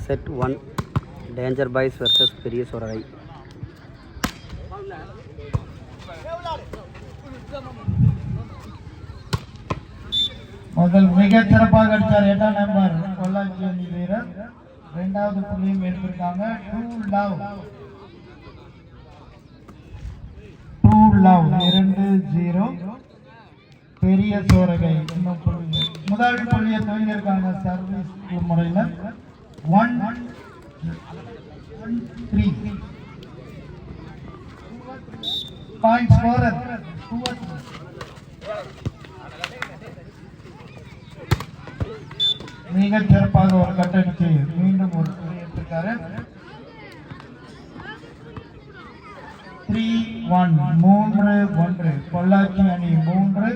Set 1 Danger Boys versus Periya Soragai. முதல் மிக சிறப்பாக அடித்தார் 8ஆம் நம்பர் பொள்ளாச்சி அணி வீரர். இரண்டாவது புள்ளியும் எடுத்திருக்காங்க. டூ லவ் 2-0 பெரிய சோரகை. முதல் புள்ளியை துவங்கியிருக்காங்க சர்வீஸ் முறையில். 1-3 பாயிண்ட் ஸ்கோரர். மிக சிறப்பாக ஒரு கட்டடிச்சு மீண்டும் ஒரு புள்ளி எடுத்திருக்காரு. 3-1 பொள்ளாச்சி அணி 3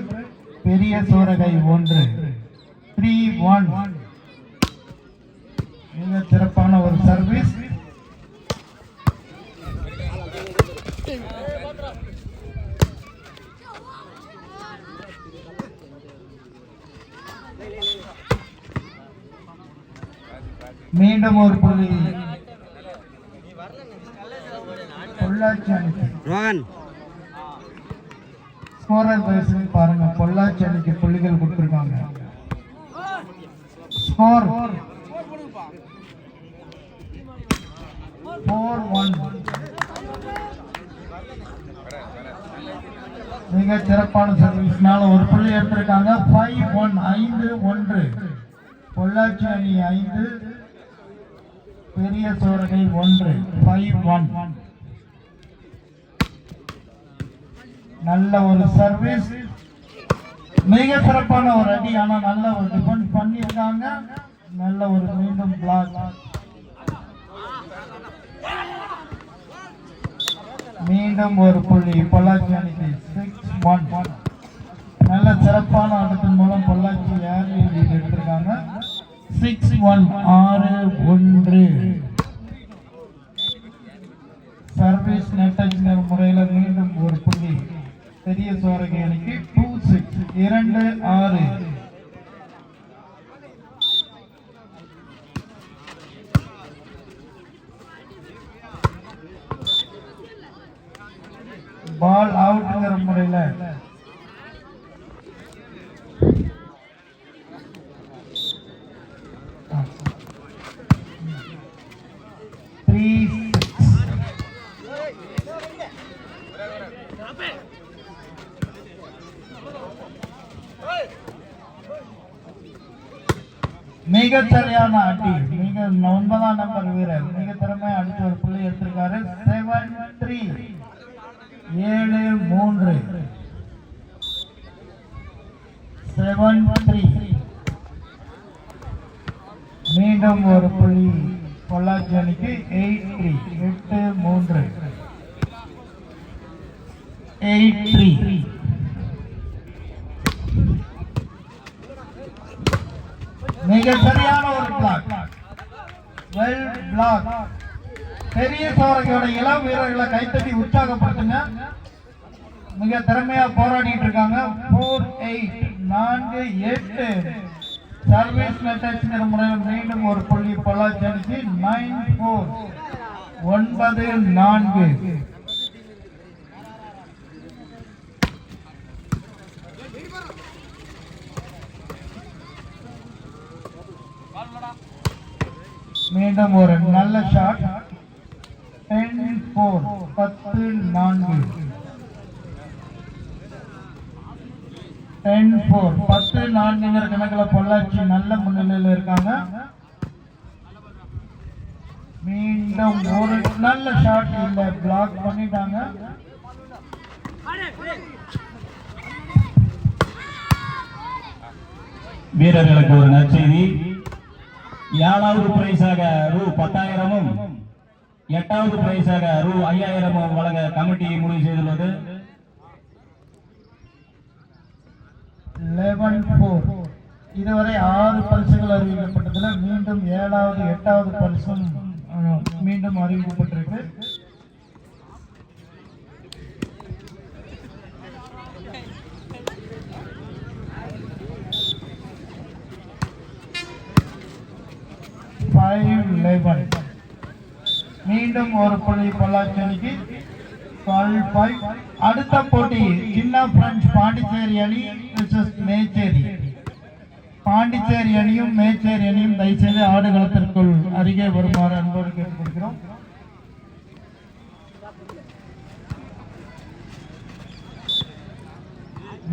பெரிய சோரகை 1. 3-1 மிக சிறப்பான ஒரு சர்வீஸ். மீண்டும் ஒரு புள்ளி பொள்ளாச்சி அணிக்கு. ஸ்கோரர் வைஸ் பாருங்க, பொள்ளாச்சி அணிக்கு புள்ளிகள் கொடுத்திருக்காங்க. ஸ்கோர் 4-1. மிக சிறப்பான சர்வீஸ்னால ஒரு புள்ளி எடுத்திருக்காங்க. 5-1 5-1 பொள்ளாச்சி அணி 5 பெரிய சோரகை 1. 5-1 நல்ல ஒரு சர்வீஸ், மிக சிறப்பான ஒரு அடி. ஆனா நல்ல ஒரு டிஃபென்ஸ் பண்ணியிருக்காங்க. நல்ல ஒரு மீண்டும் பிளாக். மீண்டும் ஒரு புள்ளி பொள்ளாச்சி அணிக்கு. 6-1 நல்ல சிறப்பான ஆட்டத்தின் மூலம் பொள்ளாச்சி ஏர்லி லீட் எடுத்திருக்காங்க. 6-1 6-1 சர்வீஸ் நெட் முறையில் மீண்டும் ஒரு புள்ளி பெரிய சோரகை அணிக்கு. 2-6 2-6 பால் அவுட்ங்கிற முறையில் 3-6 மிக சரியான அடி. மிக 9ஆம் நம்பர் வீரர் மிக திறமையா அடிச்சு ஒரு புள்ளி எடுத்திருக்காரு. 7-3 7-3 7-3 மீண்டும் ஒரு புள்ளி பொள்ளாச்சி அணிக்கு. 8-3 8-3 8-3 மிக சரியான ஒரு பிளாக். Well black. பெரிய சோரகையோட இளம் வீரர்களை கைத்தட்டி உற்சாகப்படுத்துங்க. மிக திறமையா போராடிட்டு இருக்காங்க. 4-8 4-8 சர்வீஸ் நெட்ங்கிற முறையில் மீண்டும் ஒரு புள்ளி பொள்ளாச்சி அணிக்கு. 9-4 9-4 மீண்டும் ஒரு நல்ல ஷாட். 10-4 10-4 10-4 கணக்கில் பொள்ளாச்சி நல்ல முன்னிலையில் இருக்காங்க. மீண்டும் ஒரு நல்ல ஷாட். இல்ல பிளாக் பண்ணிட்டாங்க. வீரர்களுக்கு ஒரு நற்செய்தி. 7வது பிரைஸாக ரூ 10,000 8வது பிரைஸாக ரூ 5,000 வழங்க கமிட்டி முடிவு செய்துள்ளது. 11-4 இதுவரை 6 பரிசுகள் அறிவிக்கப்பட்டதுல மீண்டும் 7வது 8வது பரிசும் மீண்டும் அறிவிக்கப்பட்டிருக்கு. 5-11. மீண்டும் ஒரு புள்ளி பொள்ளாச்சி அணிக்கு 12-5. அடுத்த போட்டி சின்ன பிரெஞ்ச் பாண்டிச்சேரி அணி வெர்சஸ் மேச்சேரி. பாண்டிச்சேரி அணியும் மேச்சேரி அணியும் தயவுசெய்து ஆடுகளத்திற்குள் அருகே வருமாறு அன்போடு கேட்டுக்கொள்கிறோம்.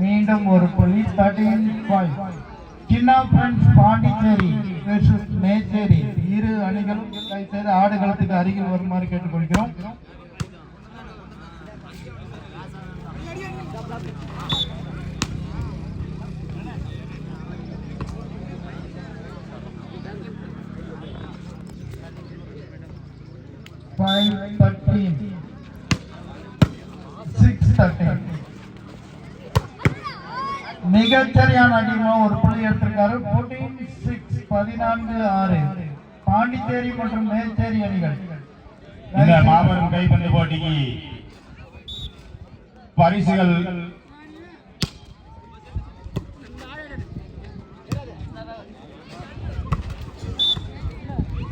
மீண்டும் ஒரு புள்ளி 13-5. சின்ன பிரெஞ்ச் பாண்டிச்சேரி வெர்சஸ் மேச்சேரி. இரு அணிகளும் தயவுசெய்து ஆடுகளத்துக்கு அருகில் வருமாறு கேட்டுக்கொள்கிறோம். மிகச்சரியான அடிமா ஒரு புள்ளி எடுத்திருக்காரு. 14-6. பாண்டிச்சேரி மற்றும் மேச்சேரி அணிகள் இந்த மாபெரும் கைப்பந்து போட்டிக்கு பரிசுகள்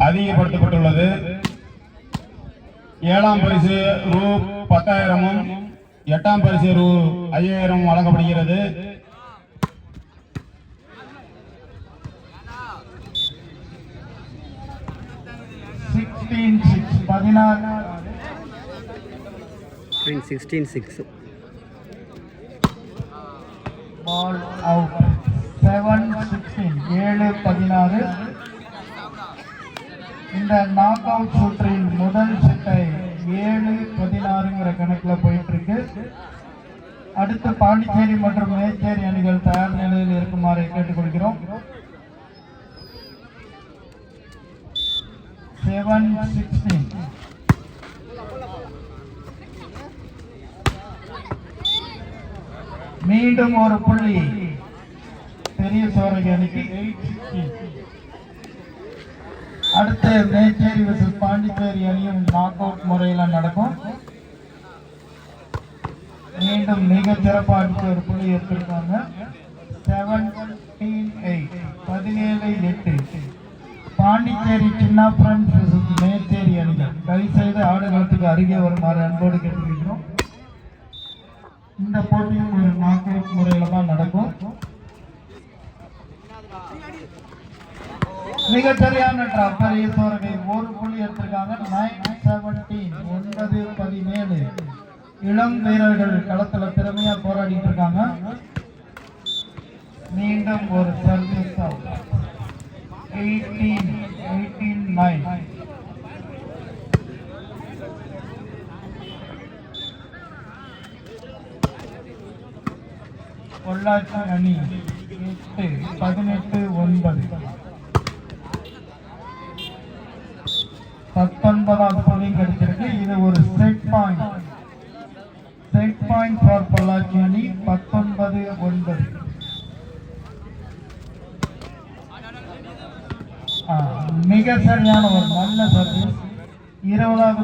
அதிகப்படுத்தப்பட்டுள்ளது. 7ஆம் பரிசு ரூ 10,000-ம் 8ஆம் பரிசு ரூ 5,000 வழங்கப்படுகிறது. Screen 16-6. Ball out. 7-16. 7-16. இந்த நாக் அவுட் சுற்றில் முதல் சுட்டை 7-16 கணக்கில் போயிட்டு இருக்கு. அடுத்து பாண்டிச்சேரி மற்றும் மேச்சேரி அணிகள் தயார் நிலையில் இருக்குமாறு கேட்டுக்கொள்கிறோம். 7-16. மீண்டும் ஒரு புள்ளி பெரிய சோரகி அணிக்கு 8-16. அடுத்து மேச்சேரி வெர்சஸ் பாண்டிச்சேரி அணியும் நாக் அவுட் முறையில் நடக்கும். மீண்டும் மிக சிறப்பாக அடித்து ஒரு புள்ளி எடுத்திருக்காங்க. 17-8. 17-8. பாண்டிச்சேரி சின்ன பிரெஞ்ச் வெர்சஸ் மேச்சேரி அணிகள் தயவுசெய்து ஆடுகளத்துக்கு அருகே வருமாறு அன்போடு கேட்டுக்கிறோம். இந்த போட்டியும் ஒரு நாக் அவுட் முறையில் தான் நடக்கும். மிகச்சரியான பெரிய சோரகை ஒரு புள்ளி எடுத்திருக்காங்க. 9-17. 9-17. இளம் வீரர்கள் களத்துல திறமையா போராடிட்டு இருக்காங்க. மீண்டும் ஒரு சர்வீஸ் 18-9. பொள்ளாச்சி அணி 18-9. 19ஆவது புள்ளி கிடைச்சிருக்கு. இது ஒரு செட் பாயிண்ட் ஃபார் பொள்ளாச்சி அணி. 19-9. மிக சரியான ஒரு நல்ல சர்வீஸ். 20வது